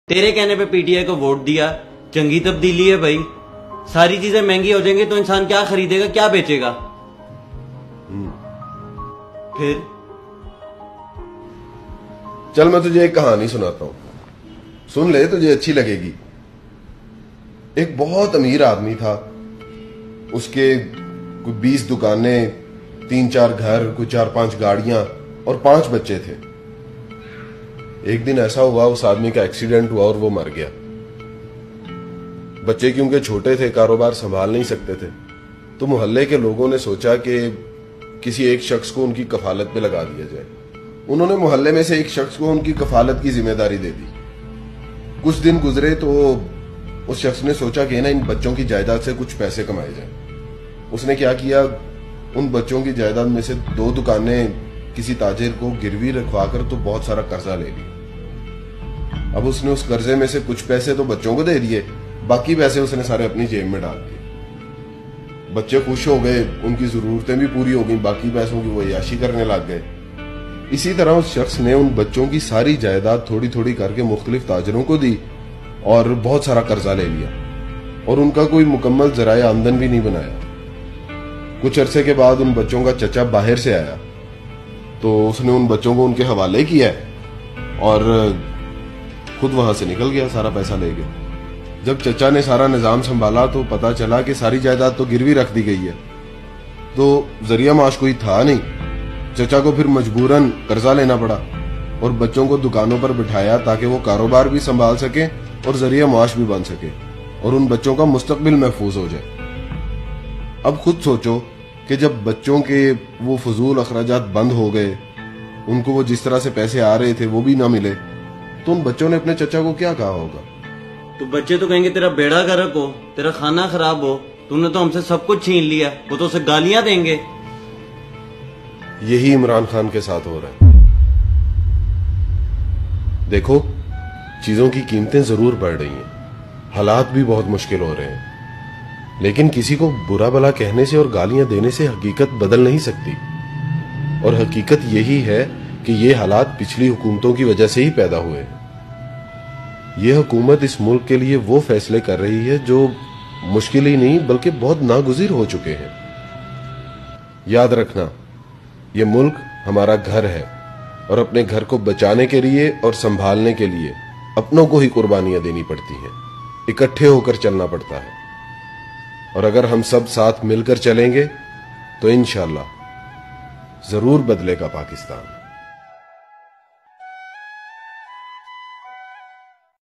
تیرے کہنے پہ پی ٹی آئی کو ووٹ دیا، جنگی تبدیلی ہے بھائی، ساری چیزیں مہنگی ہو جائیں گی تو انسان کیا خریدے گا، کیا بیچے گا؟ پھر چل میں تجھے ایک کہانی سناتا ہوں، سن لے تجھے اچھی لگے گی۔ ایک بہت امیر آدمی تھا، اس کے کوئی 20 دکانیں، 3-4 گھر، کوئی 4-5 گاڑیاں اور 5 بچے تھے۔ ایک دن ایسا ہوا اس آدمی کا ایکسیڈنٹ ہوا اور وہ مر گیا۔ بچے کیونکہ چھوٹے تھے، کاروبار سنبھال نہیں سکتے تھے، تو محلے کے لوگوں نے سوچا کہ کسی ایک شخص کو ان کی کفالت پہ لگا دیا جائے۔ انہوں نے محلے میں سے ایک شخص کو ان کی کفالت کی ذمہ داری دے دی۔ کچھ دن گزرے تو اس شخص نے سوچا کہ ان بچوں کی جائیداد سے کچھ پیسے کمائے جائیں۔ اس نے کیا کیا، ان بچوں کی جائیداد میں سے 2 دکانیں کسی تاجر کو گروی رکھوا کر تو بہت سارا قرضہ لے لیا۔ اب اس نے اس قرضے میں سے کچھ پیسے تو بچوں کو دے دیے، باقی پیسے اس نے سارے اپنی جیب میں ڈال دیے۔ بچے خوش ہو گئے، ان کی ضرورتیں بھی پوری ہو گئیں، باقی پیسوں کی وہ عیاشی کرنے لگ گئے۔ اسی طرح اس شخص نے ان بچوں کی ساری جائیداد تھوڑی تھوڑی کر کے مختلف تاجروں کو دی اور بہت سارا قرضہ لے لیا، اور ان کا کوئی مکمل ذرائع آمدن بھی نہیں بنایا۔ کچھ عرصے کے بعد ان بچوں کا چچا باہر سے آیا تو اس نے ان بچوں کو ان کے حوالے کیا اور خود وہاں سے نکل گیا، سارا پیسہ لے گیا۔ جب چچا نے سارا نظام سنبھالا تو پتا چلا کہ ساری جائیداد تو گروی رکھ دی گئی ہے، تو ذریعہ معاش کوئی تھا نہیں۔ چچا کو پھر مجبوراً قرضہ لینا پڑا اور بچوں کو دکانوں پر بٹھایا تاکہ وہ کاروبار بھی سنبھال سکے اور ذریعہ معاش بھی بن سکے اور ان بچوں کا مستقبل محفوظ ہو جائے۔ اب خود سوچو کہ جب بچوں کے وہ فضول اخراجات بند ہو گئے، ان کو وہ جس طرح سے پیسے آ رہے تھے وہ بھی نہ ملے، تو ان بچوں نے اپنے چچا کو کیا کہا ہوگا؟ تو بچے تو کہیں گے تیرا بیڑا غرق ہو، تیرا کھانا خراب ہو، تم نے تو ہم سے سب کچھ چھین لیا۔ وہ تو اسے گالیاں دیں گے۔ یہی عمران خان کے ساتھ ہو رہا ہے۔ دیکھو، چیزوں کی قیمتیں ضرور بڑھ رہی ہیں، حالات بھی بہت مشکل ہو رہے ہیں، لیکن کسی کو برا بھلا کہنے سے اور گالیاں دینے سے حقیقت بدل نہیں سکتی۔ اور حقیقت یہی ہے کہ یہ حالات پچھلی حکومتوں کی وجہ سے ہی پیدا ہوئے۔ یہ حکومت اس ملک کے لیے وہ فیصلے کر رہی ہے جو مشکل ہی نہیں بلکہ بہت ناگزیر ہو چکے ہیں۔ یاد رکھنا، یہ ملک ہمارا گھر ہے اور اپنے گھر کو بچانے کے لیے اور سنبھالنے کے لیے اپنوں کو ہی قربانیاں دینی پڑتی ہیں، اکٹھے ہو کر چلنا پڑتا ہے۔ اور اگر ہم سب ساتھ مل کر چلیں گے تو انشاءاللہ ضرور بدلے گا پاکستان۔